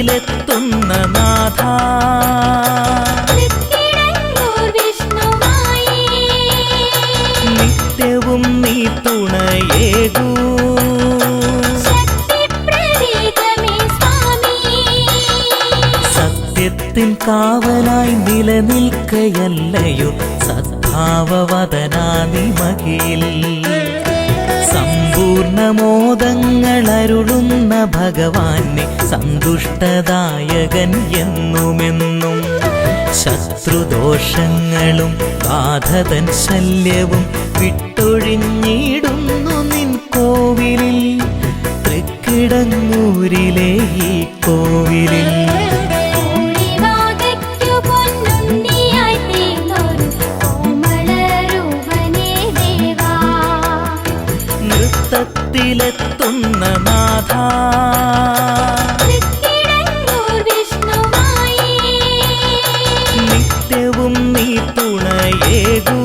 നൃത്തത്തിലെത്തുന്ന നാഥ നിത്യവും നീ തുണയേകൂ സത്യത്തിൻ കാവലായി നിലനിൽക്കയല്ലയോ സദ്ഭാവവദനാ നിമകിൽ സമ്പൂർണമോദങ്ങളരുളുന്ന ഭഗവാനെ സന്തുഷ്ടദായകൻ എന്നുമെന്നും ശത്രുദോഷങ്ങളും ബാധതൻ ശല്യവും വിട്ടൊഴിഞ്ഞിടുന്നു നിൻ കോവിലിൽ തൃക്കിടങ്ങൂരിലെ ഈ കോവിലിൽ നൃത്തത്തിലെത്തുന്ന നാഥ നിത്യവും നീ തുണയേകൂ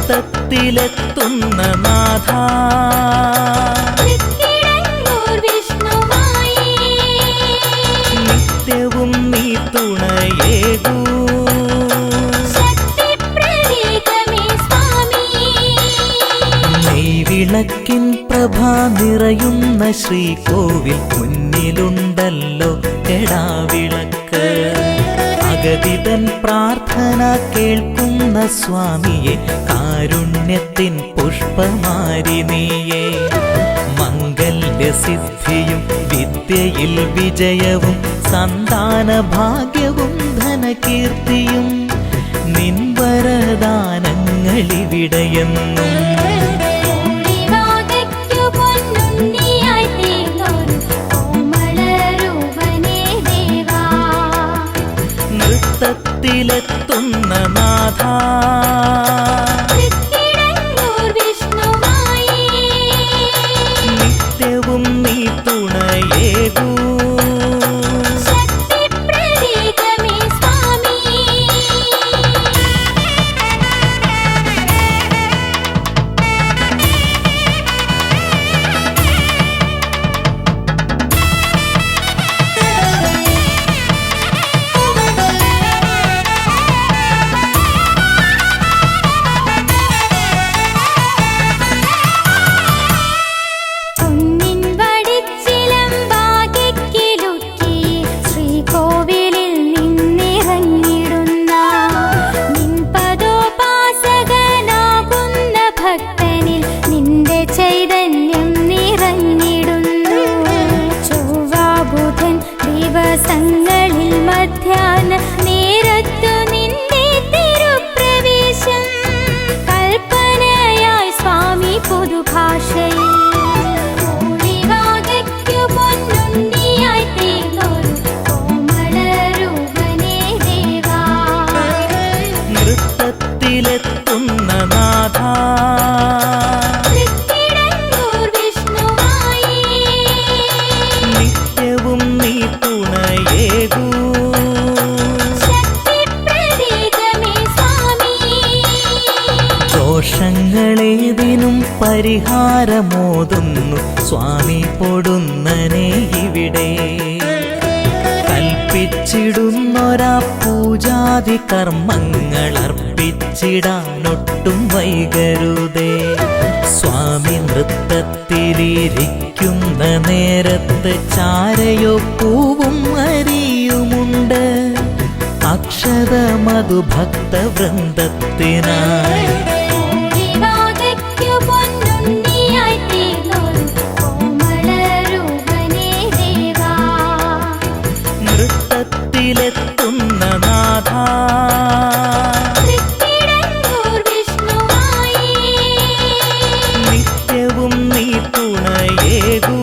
നൃത്തത്തിലെത്തുന്ന നാഥ നിത്യവും നീ തുണയേകൂ നെയ്വിളക്കിൻ പ്രഭ നിറയുന്ന ശ്രീകോവിൽ മുന്നിലുണ്ടല്ലോ കെടാവിളക്ക് അഗതിതൻ പ്രാർത്ഥന കേൾക്കുന്ന സ്വാമിയെ കാരുണ്യത്തിൻ പുഷ്പമാരിനിയെ മംഗല്യസിദ്ധിയും വിദ്യയിൽ വിജയവും സന്താന ഭാഗ്യവും ധനകീർത്തിയും നിൻ വരദാനങ്ങളിവിടെയെന്നും നൃത്തത്തിലെത്തുന്ന നാഥ നിത്യവും നീ തുണയേകൂ ദിവസങ്ങളിൽ മധ്യാഹ്ന നേരത്തു നിന്റെ തിരുപ്രവേശം കൽപ്പനയായി സ്വാമി പുതുഭാഷയിൽ നൃത്തത്തിലെത്തുന്ന നാഥ നിത്യവും നീ തുണയേകൂ ദോഷങ്ങളേതിനും പരിഹാരമോതുന്നു സ്വാമി പൊടുന്നനെ ഇവിടെ കൽപ്പിച്ചിടുന്നൊരാ പൂജാതി കർമ്മങ്ങൾ അർപ്പിച്ചിടാനൊട്ടും വൈകരുതേ സ്വാമി നൃത്തത്തിലിരിക്കുന്ന നേരത്ത് ചാരയോ പൂവും അരിയുമുണ്ട്. അക്ഷത മധുഭക്തവൃന്ദത്തിനായി നൃത്തത്തിലെത്തുന്ന നാഥ നിത്യവും നീ തുണയേകൂ.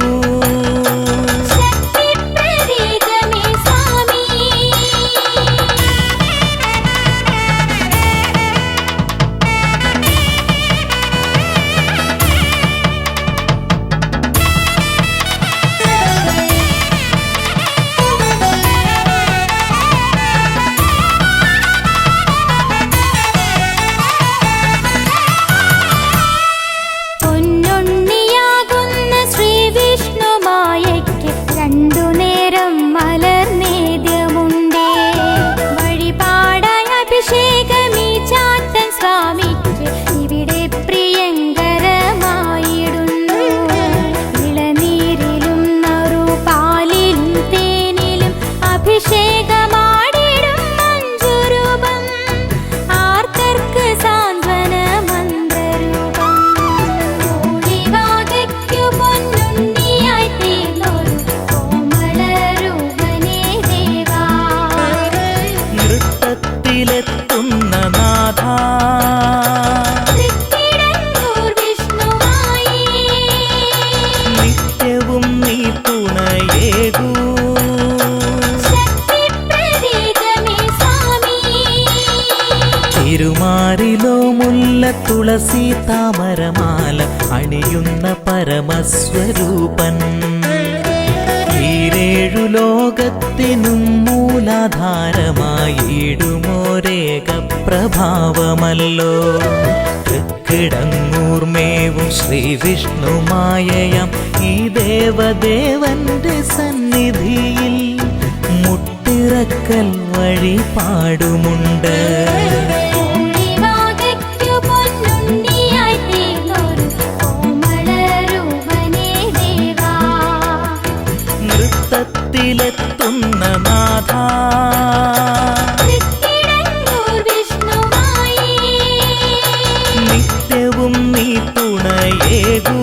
നൃത്തത്തിലെത്തുന്ന നാഥ നിത്യവും നീ തുണയേകൂ. തിരുമാറിലോ മുല്ല തുളസി താമരമാല അണിയുന്ന പരമസ്വരൂപൻ. ഈരേഴു ലോകത്തിനും മൂലാധാരമായിടുമോരേക പ്രഭാവമല്ലോ. തൃക്കിടങ്ങൂർമേവും ശ്രീവിഷ്ണുമായയാം ഈ ദേവദേവന്റെ സന്നിധിയിൽ മുട്ടിറക്കൽ വഴിപാടുമുണ്ട്. നൃത്തത്തിലെത്തുന്ന നാഥ നിത്യവും നീ തുണയേകൂ.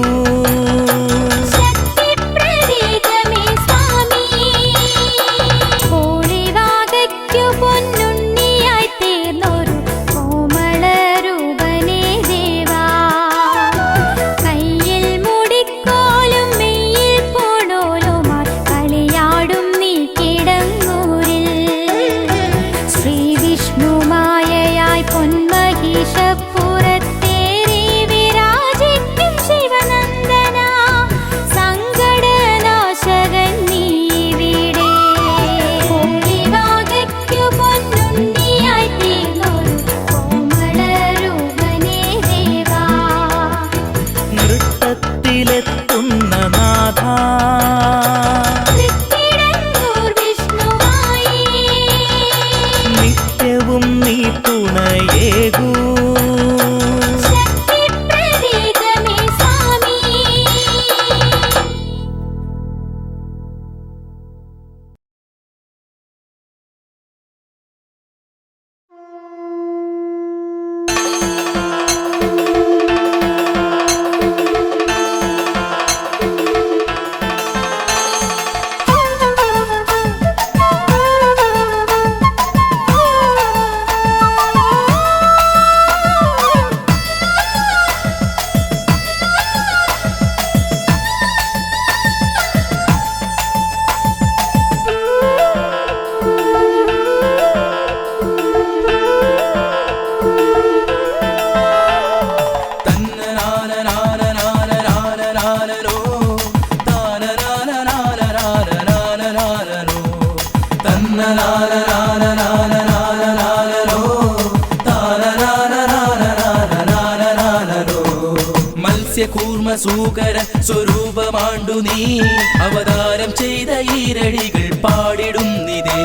നൃത്തത്തിലെത്തുന്ന നാഥ നിത്യവും നീ തുണയേകൂ. മത്സ്യകൂർമ്മസൂകര സ്വരൂപമാണ്ടു നീ അവതാരം ചെയ്ത ഈരടികൾ പാടിടുന്നിതേ.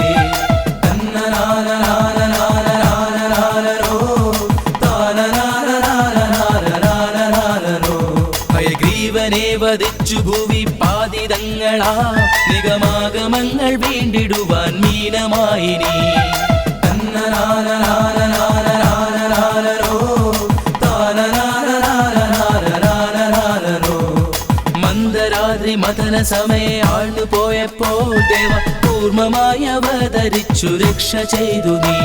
തന്നനാനനാനനാനനാനനാനോ താനനാനനാനനാനനാനോ കംസനെ വധിച്ചു ഭൂവി പാതിതങ്ങളാ നിഗമാഗമങ്ങൾ വീണ്ടിടുവാൻ മീനമായി നീ. മന്ദരാത്രി മഥന സമയെ ആഴ്ന്നു പോയപ്പോൾ ദേവ കൂർമ്മമായി അവതരിച്ചു രക്ഷ ചെയ്തു നീ.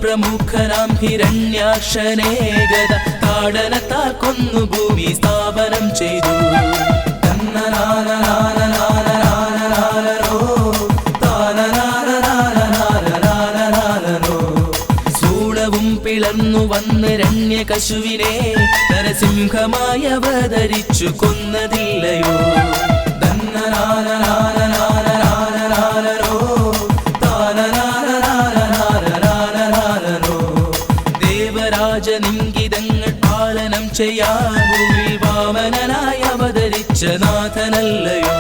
പ്രമുഖനാം ഹിരണ്യാക്ഷനെ ഗദ താടനത്താൽ കൊന്നു ഭൂമി സ്ഥാപനം ചെയ്തു. സൂളവും പിളർന്നു വന്ന് രണ്യകശുവിനെ നരസിംഹമായി അവതരിച്ചു കൊന്നതില്ലയോ. ദേവരാജനിങ്കിതങ്ങൾ പാലനം ചെയ്യാൻ ഭൂമിയിൽ വാമനനായി അവതരിച്ച നാഥനല്ലയോ.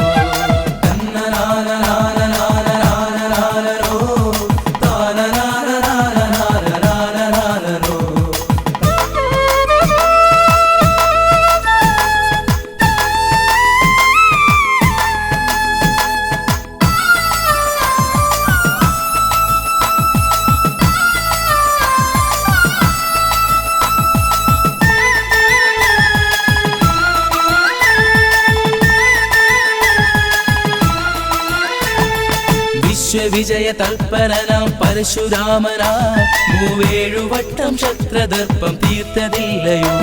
വിശ്വവിജയ തൽപരനാം പരശുരാമനാ മൂവേഴുവട്ടം ശക്രദർപ്പം തീർത്തതില്ലയോ.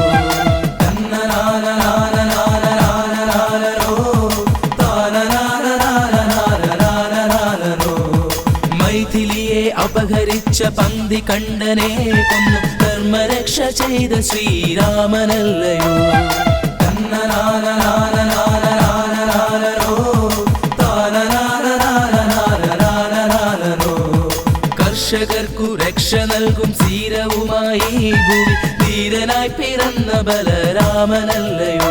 മൈഥിലിയെ അപഹരിച്ച പന്തി കണ്ഠനെ കൊന്നു ധർമ്മരക്ഷ ചെയ്ത ശ്രീരാമനല്ലയോ. കർഷകർക്കു രക്ഷ നൽകും സീരവുമായി ഭൂമി ധീരനായി പിറന്ന ബലരാമനല്ലയോ.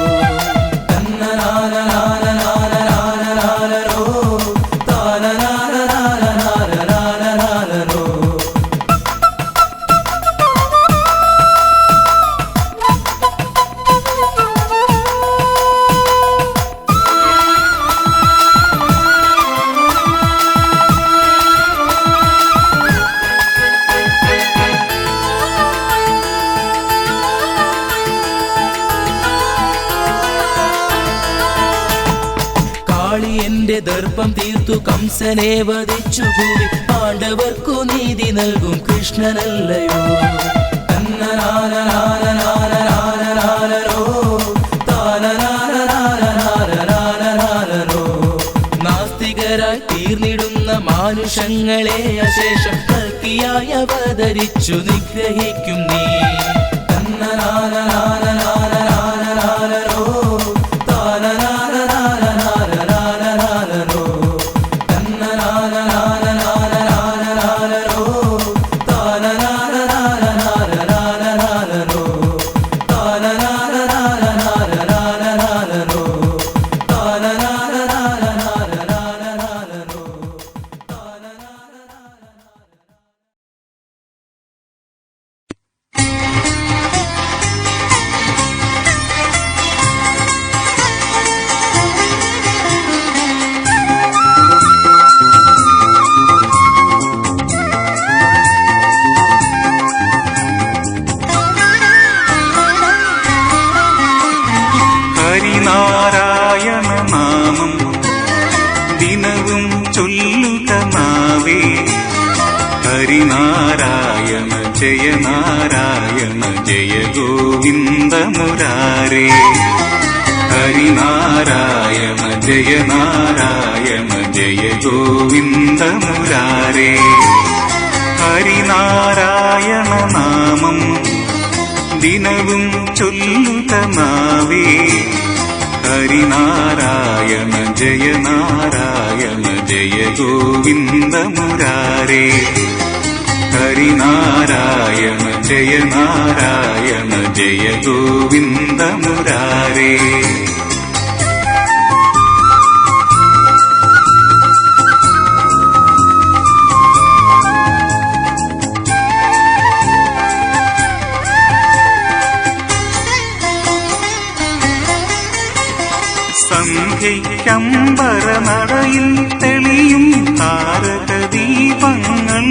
എന്റെ ദർപ്പം തീർത്തു കംസനെ വധിച്ചു ഭൂമി പാണ്ഡവർക്കു നീതി നൽകും കൃഷ്ണനല്ലയോ. നാസ്തികരായി തീർന്നിടുന്ന മാനുഷങ്ങളെ അശേഷം കൽക്കിയായി അവതരിച്ചു നിഗ്രഹിക്കും നീ. ഹരിനാരായണ ജയ നാരായണ ജയ ഗോവിന്ദ മുരാരേ. ഹരിനാരായണ ജയ നാരായണ ജയ ഗോവിന്ദ മുരാരേ. ഹരിനാരായണ നാമം ദിനവും ചൊല്ലുക നാവേ ഹരിനാരായണ ജയ നാരായണ ജയ ഗോവിന്ദ മുരാരേ ഹരിനാരായണ ജയ നാരായണ ജയ ഗോവിന്ദ മുരാരേ സന്ധ്യയ്ക്കമ്പരനടയിൽ തെളിയും താരകദീപങ്ങൾ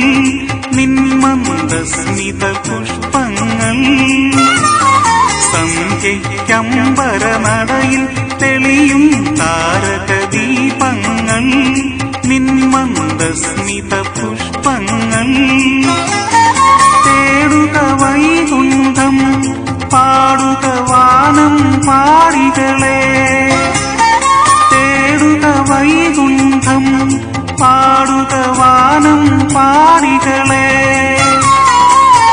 നിന്മന്ദസ്മിത പുഷ്പങ്ങൾ സന്ധ്യയ്ക്കമ്പരനടയിൽ തെളിയും താരകദീപങ്ങൾ നിന്മന്ദസ്മിത പുഷ്പങ്ങൾ തേടുക വൈകുണ്ഠം പാടുക വാനം പാടികളെ വൈകുണ്ഠം പാടുക വാനം പാടികളെ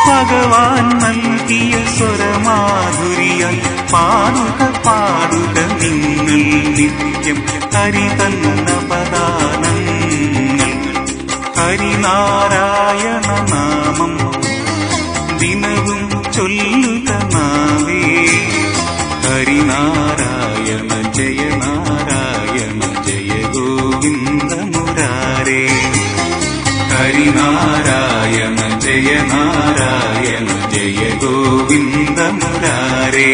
ഭഗവാൻ നൽകിയ സ്വരമാധുരിയായി പാടുക പാടുക നിങ്ങൾ നിത്യം ഹരിതന്ന പദാനങ്ങൾ ഹരിനാരായണ നാമം ദിനവും ചൊല്ലുക നാവേ ഹരിനാരായണ ജയ നാരായണ ജയ ഗോവിന്ദ മുരാരേ ഹരിനാരായണ ജയ നാരായണ ജയ ഗോവിന്ദ മുരാരേ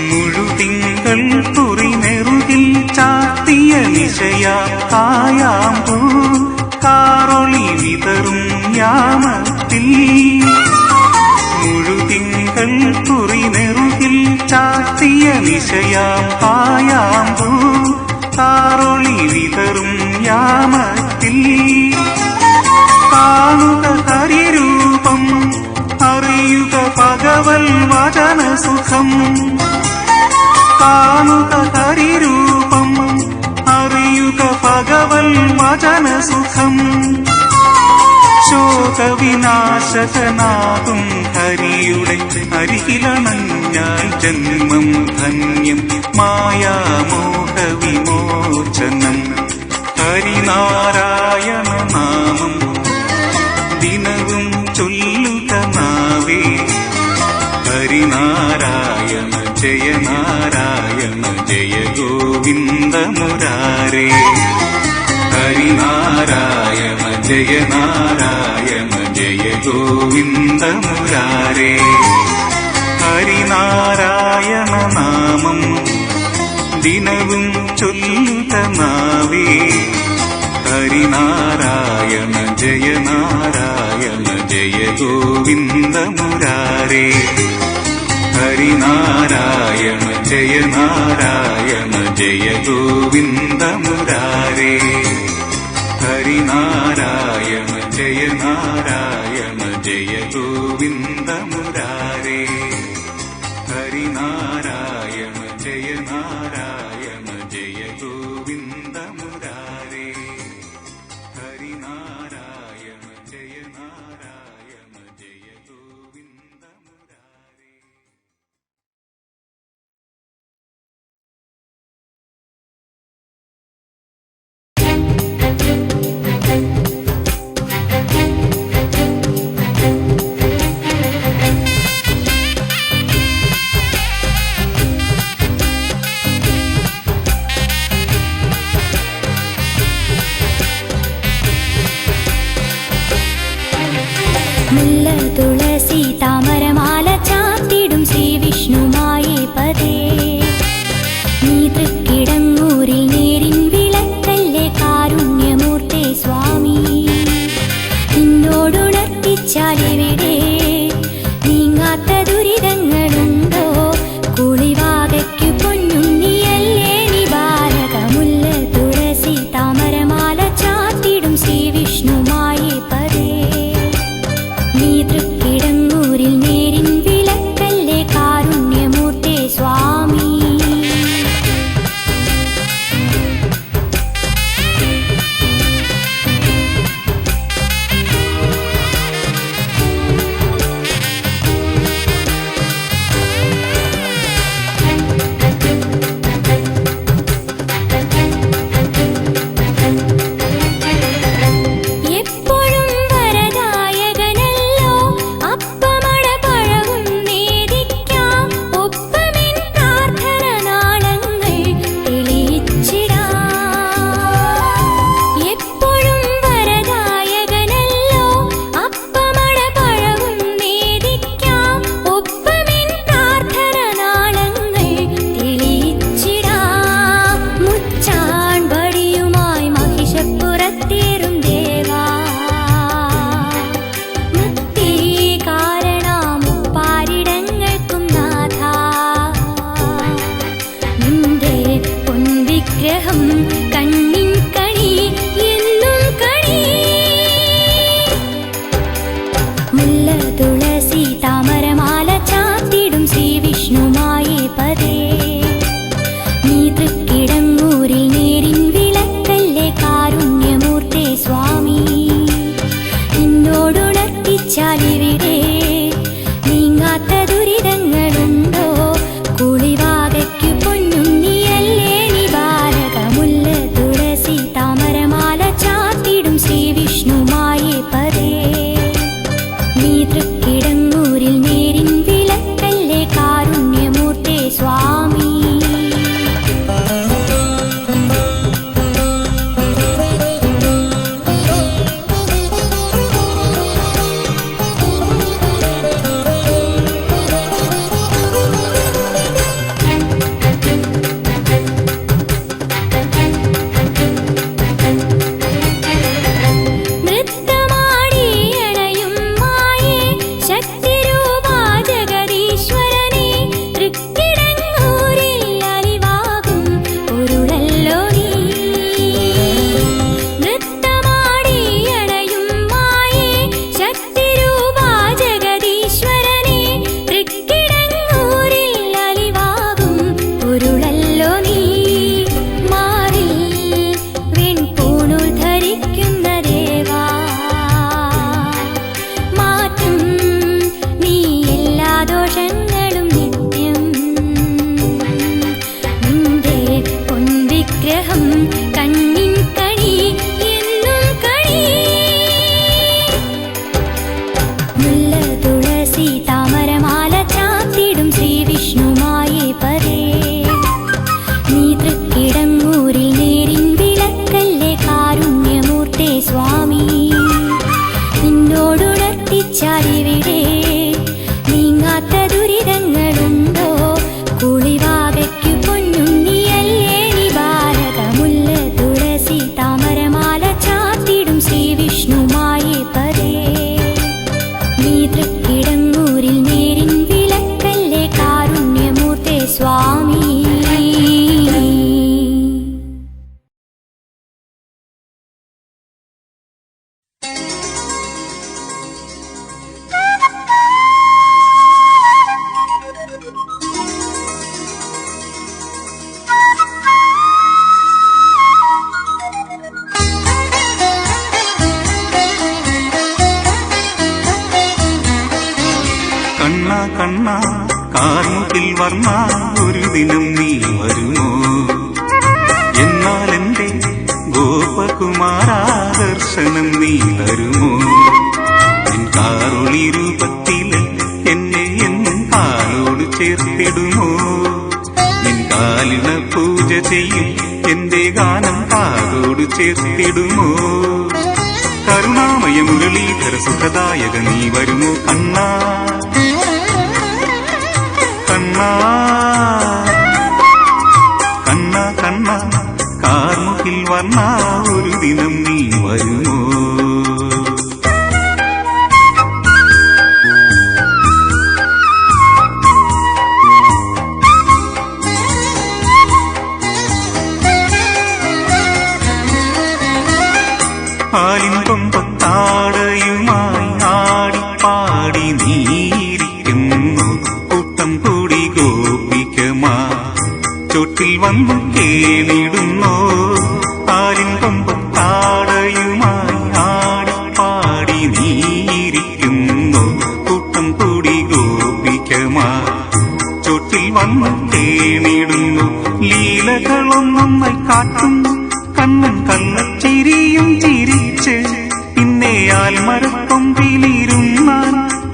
മുഴുതിങ്കൾ തുറിനെറുകിൽ ചാത്തിയ നിശയാ കായാമ്പൂ കാറൊളി വിതറും യാമത്തിൽ മുഴുതിങ്കൾ തുറിനെറുകിൽ ചാത്തിയ നിശയാ കായാമ്പൂ കാറൊളി വിതറും യാമത്തിൽ കാണുക ഹരിരൂപം അറിയുക ഭഗവൽ വചന സുഖം കാണുക ഹരിരൂപം അറിയുക ഭഗവൽ വചന സുഖം ശോകവിനാശകനാകും ഹരിയുടെ അരികിലണഞ്ഞാൽ ജന്മം ധന്യം മായാമോഹ വിമോചനം ഹരിനാരായണ നാമം ദിനവും ചൊല്ലുക നാവേ ഹരിനാരായണ ജയ നാരായണ ജയ ഗോവിന്ദ മുരാരേ ഹരിനാരായണ ജയ നാരായണ ജയ ഗോവിന്ദ മുരാരേ ഹരിനാരായണ നാമം ദിനവും ചൊല്ലുക നാവേ ഹരിനാരായണ ജയ നാരായണ ജയ ഗോവിന്ദ മുരാരേ ഹരിനാരായണ ജയ നാരായണ ജയ ഗോവിന്ദ മുരാരേ ഹരിനാരായണ ജയ നാരായണ ജയ ഗോവിന്ദ മുരാരേ ഹരിനാരായണ ജയ നാരായണ ജയ ഗോവിന്ദ മുരാരേ ഹരിനാരായണ ജയ നാരായണ ജയ ഗോവിന്ദ മുരാരേ മുല്ല തുളസി താമരമാല ചാത്തിടും ശ്രീ വിഷ്ണുമായേ പദേ നീ തൃക്കിടങ്ങൂരിൽ നേരിൻ വിളക്കല്ലേ കാരുണ്യമൂർത്തേ സ്വാമി നിന്നോടുണർത്തിച്ചാലെവിടെ നീങ്ങാത്ത ദുരിതങ്ങളുണ്ടോ കുളിവാകയ്ക്കു പൊന്നുണ്ണിയല്ലേ നിവാരക മുല്ല തുളസി താമരമാല ചാത്തിടും ശ്രീ വിഷ്ണുമായേ പദേ നീ തൃക്കിടങ്ങൂരിൽ നേരിൻ വിളക്കല്ലേ മുല്ല തുളസി താമരമാല ചാത്തിടും ശ്രീ വിഷ്ണുമായേ പദേ നീ തൃക്കിടങ്ങൂരിൽ നേരിൻ വിളക്കല്ലേ കാരുണ്യമൂർത്തേ സ്വാമി നിന്നോടുണർത്തിച്ചാലിവിടെ നീങ്ങാത്ത ദുരിതങ്ങളുണ്ടോ കുളിവാകയ്ക്കു പൊന്നുണ്ണിയല്ലേ നിവാരക മുല്ല തുളസി താമരമാല ചാത്തിടും ശ്രീ വിഷ്ണുമായേ പദേ നീ തൃക്കിടങ്ങൂരിൽ നേരിൻ വിളക്കല്ലേ കാരുണ്യമൂർത്തേ സ്വാമി നിന്നോടുണർത്തിച്ചാലിവിടെ നീങ്ങാത്ത ദുരിതങ്ങളുണ്ടോ കുളിവാകയ്ക്കു പൊന്നുണ്ണിയല്ലേ നിവാരക മുല്ല തുളസി താമരമാല ചാത്തിടും ശ്രീ വിഷ്ണുമായേ പദേ നീ തൃക്കിടങ്ങൂരിൽ നേരിൻ വിളക്കല്ലേ കാരുണ്യമൂർത്തേ സ്വാമി കണ്ണാ കണ്ണാ കാർമുകിൽ വർണ്ണ ഒരു ദിനം നീ വരുമോ എന്നാൽ എന്റെ ഗോപകുമാരാ ദർശനം നീ തരുമോ നിൻ കാറുളി രൂപത്തില് എന്നെ എന്നും കാലോട് ചേർത്തിടുമോ നിൻ കാലിന പൂജ ചെയ്യും എന്റെ ഗാനം കാതോട് ചേർത്തിടുമോ കരുണാമയ മുരളീധര സുഖദായക നീ വരുമോ കണ്ണാ കണ്ണാ കണ്ണാ കണ്ണാ കാർമുകിൽ വർണ്ണ ഒരു ദിനം നീ വരുമോ ആലിൻകൊമ്പത്താടയുമായി ആടിപ്പാടി നീരിക്കുന്നു കൂട്ടം കൂടി ഗോപികമാ ചുട്ടിൽ വന്നു കേണിടുന്നോ ആലിൻകൊമ്പത്താടയുമായി ആടിപ്പാടി നീരിക്കുന്നു കൂട്ടം കൂടി ഗോപികമാ ചുട്ടിൽ വന്നു കേണിടുന്നു ലീലകളൊന്നൊന്നായി കാട്ടുന്നു കണ്ണൻ കള്ളച്ചിരിയും ചിരിച്ച് പിന്നെയാൽ മരക്കൊമ്പിലിരുന്നാൽ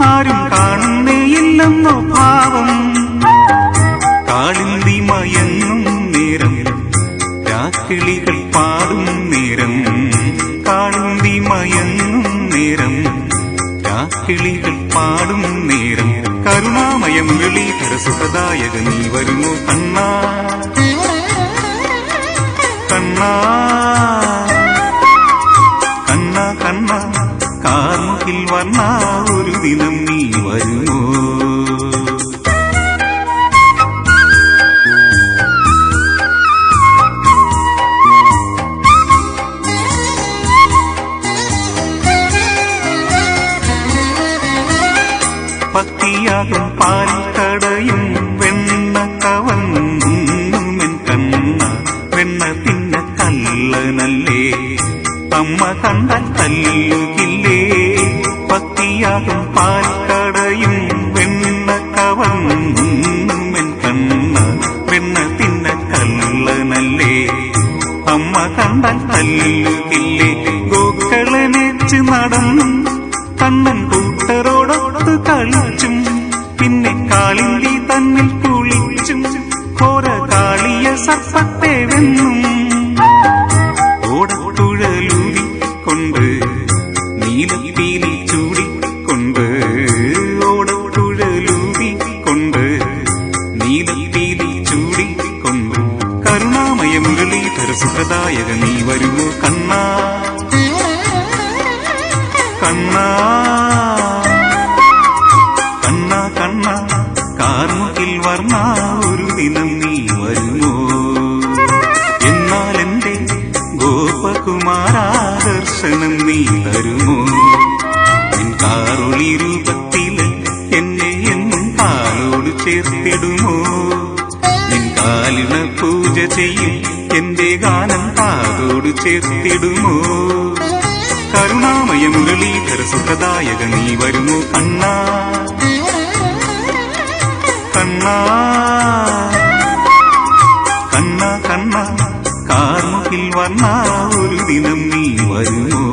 ആരും കാണുന്നേയില്ലെന്നോ ഭാവം കാളിന്തി മയങ്ങും നേരം രാക്കിളികൾ പാടും നേരം കാളിന്തി മയങ്ങും നേരം രാക്കിളികൾ പാടും നേരം കരുണാമയ മുരളീധര സുഖദായക നീ വരുമോ കണ്ണാ കണ്ണാ കണ്ണാ കണ്ണാ കാർമുകിൽ വർണ്ണ ഒരു ദിനം നീ വരുമോ ഭക്തിയാകും പാൽക്കടയും വെണ്ണ കവന്നുമെൻ കണ്ണ വെണ്ണ തിന്ന കള്ളനല്ലേ അമ്മ കണ്ടാൽ തല്ലുകില്ലേ ഭക്തിയാകും പാൽക്കടയും വെണ്ണ കവന്നുമെൻ കണ്ണ വെണ്ണ തിന്ന കള്ളനല്ലേ അമ്മ കണ്ടാൽ തല്ലുകില്ലേ ഗോക്കളനേച്ച് നടന്നു കണ്ണൻ കൂട്ടരോടൊത്ത് കളിച്ചും പിന്നെ കാളിന്തി തന്നിൽ കുളിച്ചും ഘോര കാളിയ സർപ്പത്തെ വെന്നും ഓടത്തുഴലൂരി കൊണ്ട് നീലപ്പീലി ചൂടിക്കൊണ്ട് ഓടത്തുഴലൂരി കൊണ്ട് നീലപ്പീലി ചൂടിക്കൊണ്ട് കരുണാമയ മുരളീധര സുഖദായക നീ വരുമോ കണ്ണാ കണ്ണാ കണ്ണാ കണ്ണാ കാർമുകിൽ വർണ്ണ ഒരു ദിനം നീ വരുമോ എന്നാൽ എന്റെ ഗോപകുമാരാദർശനം നീ തരുമോ നിൻ കാറുളി രൂപത്തില് എന്നെ എന്നും കാലോട് ചേർത്തിടുമോ നിൻ കാലിണ പൂജ ചെയ്യും എന്റെ ഗാനം കാതോട് ചേർത്തിടുമോ കരുണാമയ മുരളീധര സുഖദായക നീ വരുമോ കണ്ണാ കണ്ണാ കണ്ണാ കണ്ണാ കാർമുകിൽ വർണ്ണ ഒരു ദിനം നീ വരുമോ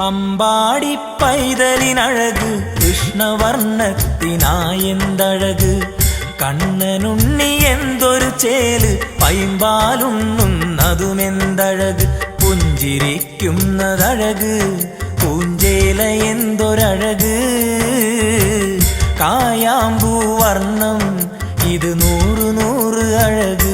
അമ്പാടി പൈതലിനഴക് കൃഷ്ണവർണ്ണത്തിനായെന്തഴക് കണ്ണനുണ്ണി എന്തൊരു ചേല് പൈമ്പാലുണ്ണുന്നതുമെന്തഴക് പുഞ്ചിരിക്കുന്നതഴക് പൂഞ്ചേല എന്തൊരഴക് കായാമ്പൂ വർണ്ണം ഇത് 100 100 അഴക്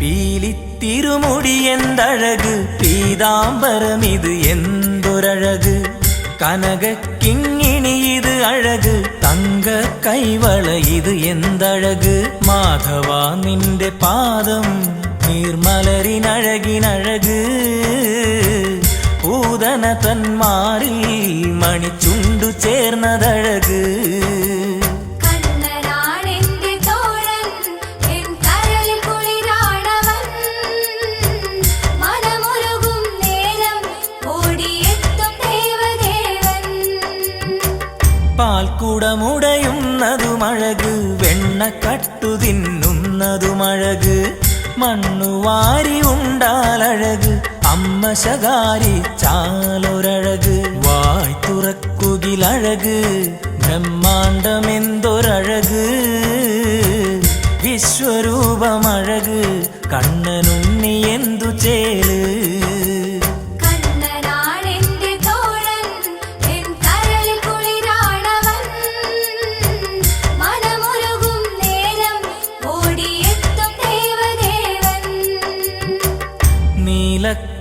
പീലിത്തിരുമുടി എന്തഴക് പീതാംബരമിത് എന്തൊരഴക് കനകക്കിങ്ങിണി ഇത് അഴക് തങ്ക കൈവള ഇത് എന്തഴക് മാധവ നിന്റെ പാദം നീർമലരിനഴകിനഴക് പൂതന തന്മാറിൽ മണിച്ചുണ്ടു ചേർന്നതഴക് പാൽക്കുടമുടയുന്നതുമഴക് വെണ്ണക്കട്ടു തിന്നുന്നതുമഴക് മണ്ണുവാരി ഉണ്ടാലഴക് അമ്മ ശകാരി ചാലൊരഴക് വായ് തുറക്കുകിലഴക് ബ്രഹ്മാണ്ടമെന്തൊരഴക് വിശ്വരൂപമഴക് കണ്ണനുണ്ണി എന്തു ചേല്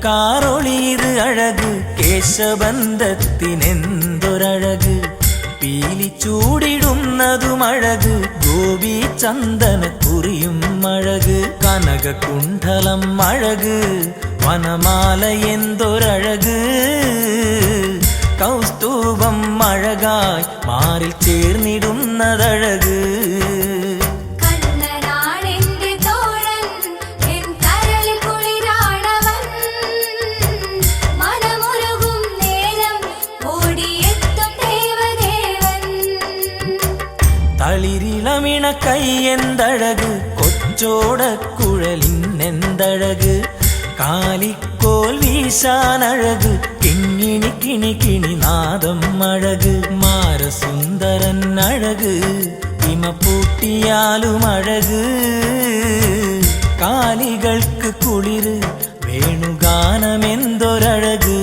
കാറൊളിയത് അഴക് കേശബന്ധത്തിനെന്തൊരഴക് പീലി ചൂടിടുന്നതുമഴക് ഗോപി ചന്ദന കുറിയും അഴക് കനകകുണ്ഠലം അഴക് വനമാല എന്തൊരഴക് കൗസ്തുഭം അഴകായി മാറിൽ ചേർന്നിടുന്നതഴക് തളിരിളമിണ കൈയെന്തഴക് കൊച്ചോടക്കുഴലിനെന്തഴക് കാലിക്കോൽ വീശാനഴക് കിങ്ങിണി കിണി കിണി നാദം അഴക് മാരസുന്ദരൻ അഴക് ഹിമപൂട്ടിയാലും അഴക് കാലികൾക്ക് കുളിര് വേണുഗാനമെന്തൊരഴക്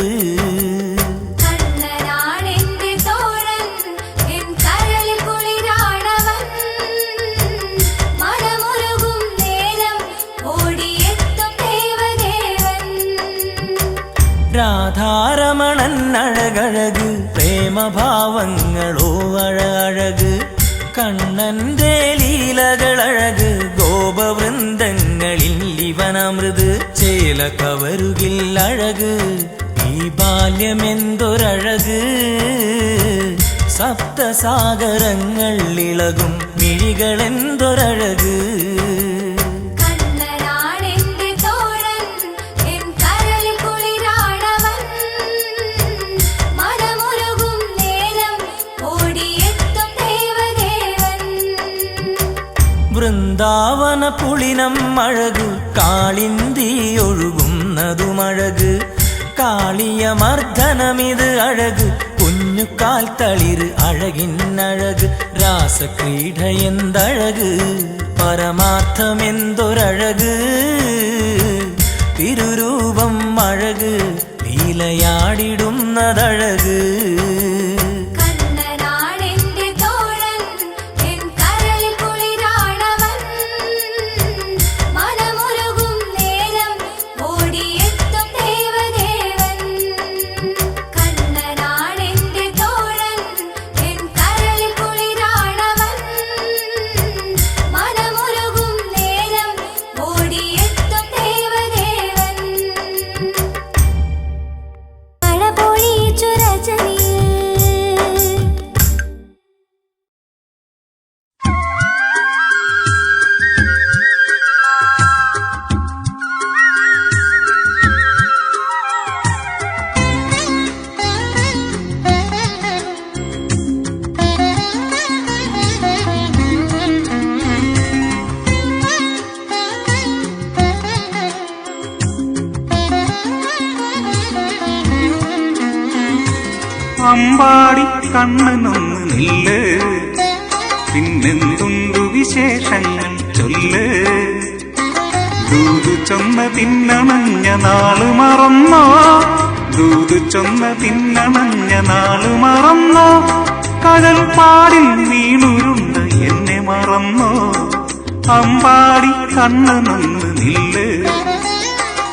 രാധാരമണൻ അഴകഴക് പ്രേമഭാവങ്ങളോ അഴക് കണ്ണന്റെ ലീലകളഴക് ഗോപവൃന്ദങ്ങളിൽ ഇവനമൃത് ചേല കവരുകിൽ അഴക് ഈ ബാല്യമെന്തൊരഴക് സപ്തസാഗരങ്ങൾ ഇളകും മിഴികളെന്തൊരഴക് വൃന്ദാവന പുളിനം അഴക് കാളിന്തി ഒഴുകുന്നതുമഴക് കാളിയമർദ്ദനമിത് അഴക് കുഞ്ഞുകാൽ തളിര് അഴകിന്നഴക് രാസക്രീഡ എന്തഴക് പരമാർത്ഥമെന്തൊരഴക് തിരുരൂപം അഴക് ലീലയാടിടുന്നതഴക് അമ്പാടി കണ്ണനൊന്ന് നില്ല്, പിന്നെന്തുണ്ടു വിശേഷങ്ങൾ ചൊല്ല്. ദൂതു ചൊന്ന തിന്നണഞ്ഞ നാള് മറന്നോ, ദൂതു ചൊന്ന തിന്നണഞ്ഞ നാള് മറന്നോ, കടൽ പാടിൽ വീണുരുണ്ട എന്നെ മറന്നോ. അമ്പാടി കണ്ണനൊന്ന് നില്ല്,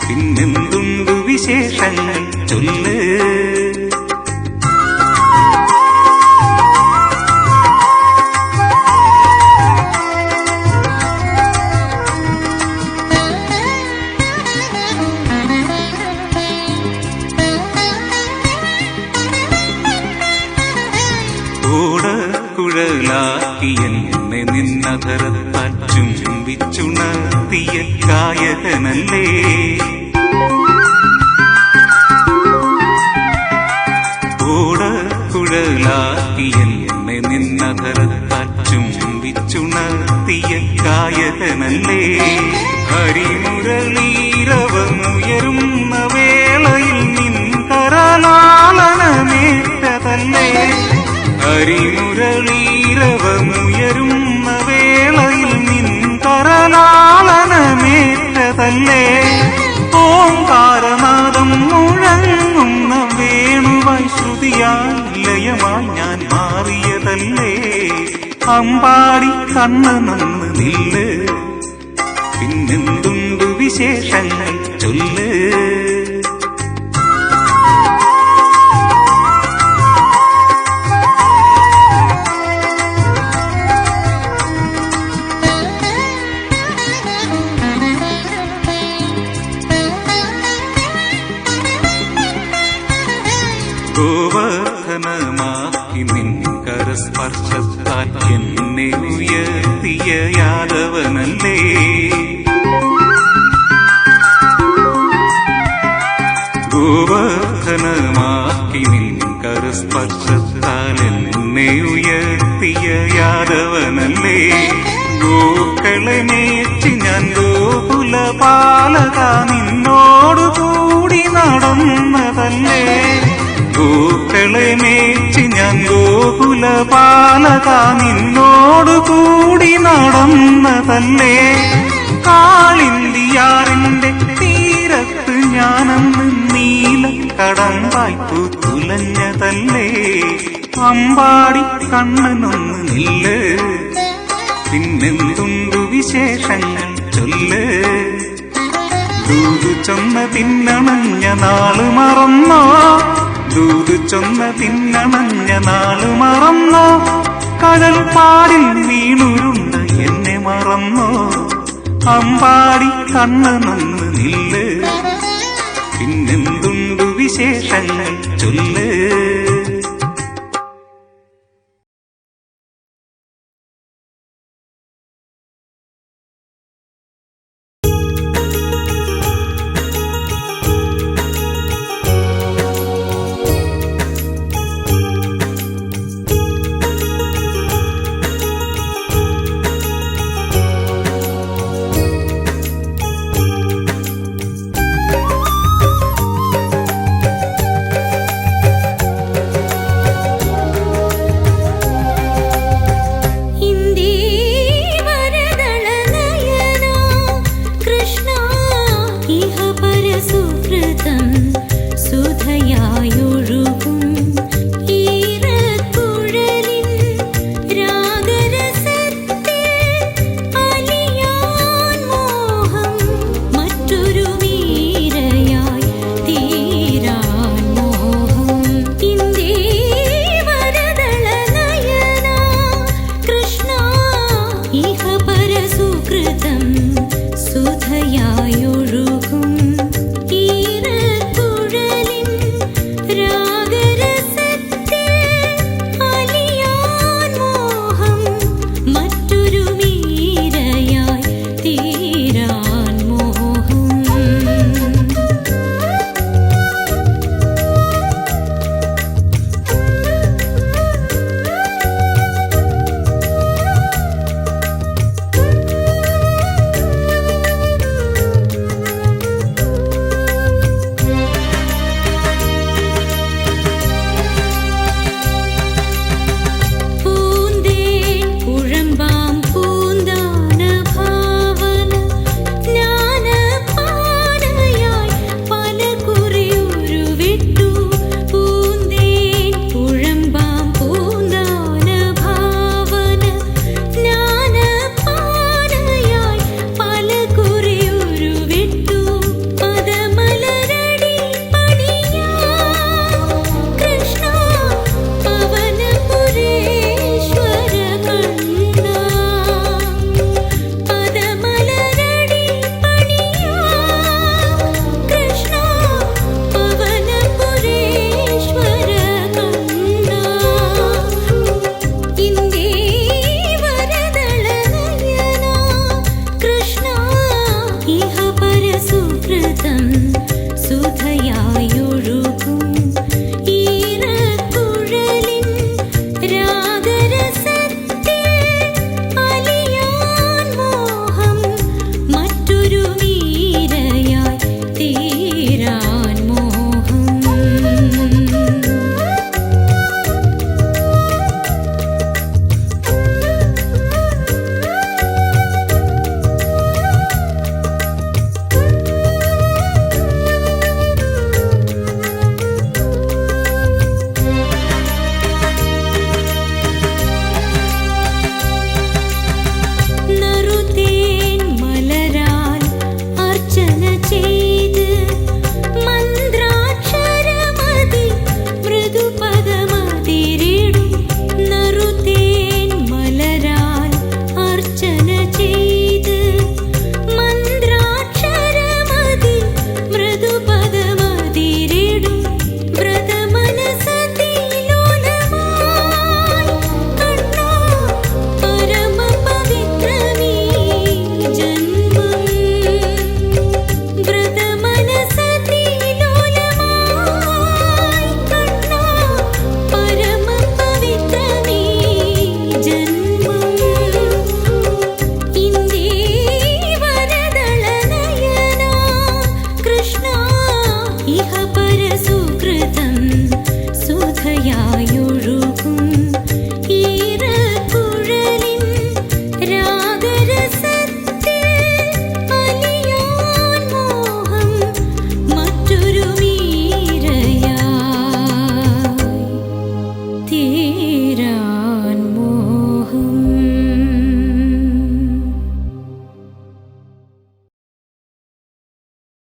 പിന്നെന്തുണ്ടു വിശേഷങ്ങൾ ചൊല്ല്. കുഴലാക്കി എന്നെ നിന്നധരത്താൽ ചുംബിച്ചുണർത്തിയ ഗായകനല്ലേ. കുഴലാക്കി എന്നെ നിന്നധരത്താൽ ചുംബിച്ചുണർത്തിയ ഗായകനല്ലേ. ഹരിമുരളീരവമുയരുന്ന വേളയിൽ നിൻ കരലാളനമേറ്റതല്ലേ. ഹരിമുരളീരവമുയരുന്ന വേളയിൽ നിൻ കരലാളനമേറ്റതല്ലേ. ഓംകാരനാദം മുഴങ്ങുന്ന വേണുവായി ശ്രുതിയാൽ ലയമായി ഞാൻ മാറിയതല്ലേ. അമ്പാടി കണ്ണനൊന്ന് നില്ല്, പിന്നെന്തുണ്ടു വിശേഷങ്ങൾ ചൊല്ല്. ഗോവർദ്ധനമാക്കി നിൻ കരസ്പർശത്താൽ എന്നെ ഉയർത്തിയ യാദവനല്ലേ. ഗോവർദ്ധനമാക്കി നിൻ കരസ്പർശത്താൽ എന്നെ ഉയർത്തിയ യാദവനല്ലേ. ഗോക്കളെ മേച്ച് ഞാൻ ഗോകുല പാലക നിന്നോടു കൂടി നടന്നതല്ലേ. ഗോക്കളെ മേച്ച് ഞാൻ ഗോകുല പാലക നിന്നോടു കൂടി നടന്നതല്ലേ. കാളിന്തിയാറിന്റെ തീരത്ത് ഞാനന്ന് നീലക്കടമ്പായി തുലഞ്ഞതല്ലേ. അമ്പാടി കണ്ണനൊന്ന് നില്ല്, പിന്നെന്തുണ്ടു വിശേഷങ്ങൾ ചൊല്ല്. ദൂതു ചൊന്ന തിന്നണഞ്ഞ നാള് മറന്നോ, ദൂതു ചൊന്ന തിന്നണഞ്ഞ നാള് മറന്നോ, കടൽ പാടിൽ വീണുരുണ്ട എന്നെ മറന്നോ. അമ്പാടി കണ്ണനൊന്ന് നില്ല്, പിന്നെന്തുണ്ടു വിശേഷങ്ങൾ